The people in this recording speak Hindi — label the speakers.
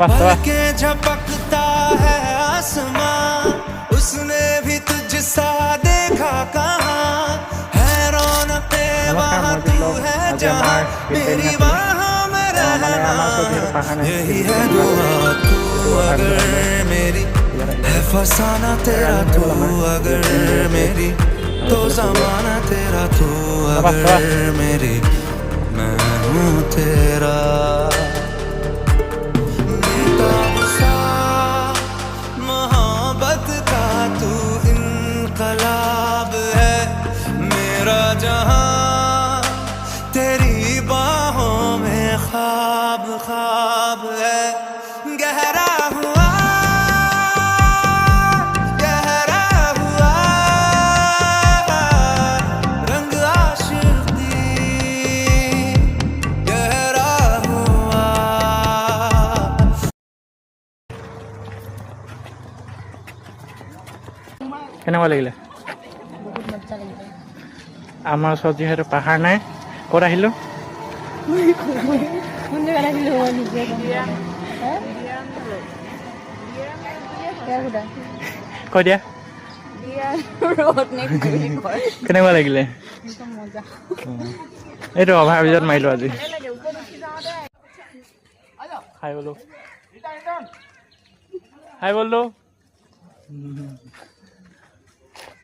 Speaker 1: के झपकता है आसमां उसने भी तुझसा देखा कहाँ है रौनके वहाँ तू है जहाँ मेरी बाहों में रहना यही है दुआ तू अगर मेरी है फसाना तेरा तू अगर मेरी तो ज़माना तेरा तू अगर मेरी मैं हूँ तेरा बेताब सा मोहब्बत का तू इनकलाब है मेरा जहां तेरी बाहों में ख्वाब ख्वाब है गहरा हुआ रंग आशिकी गहरा हुआ
Speaker 2: কেনেকুৱা লাগিলে আমাৰ ওচৰত যিহেতু পাহাৰ নাই ক'ত আহিলোঁ কৈ দিয়া কেনেকুৱা লাগিলে এইটো অভাৰ ব্ৰিজত মাৰিলোঁ আজি হাই বলো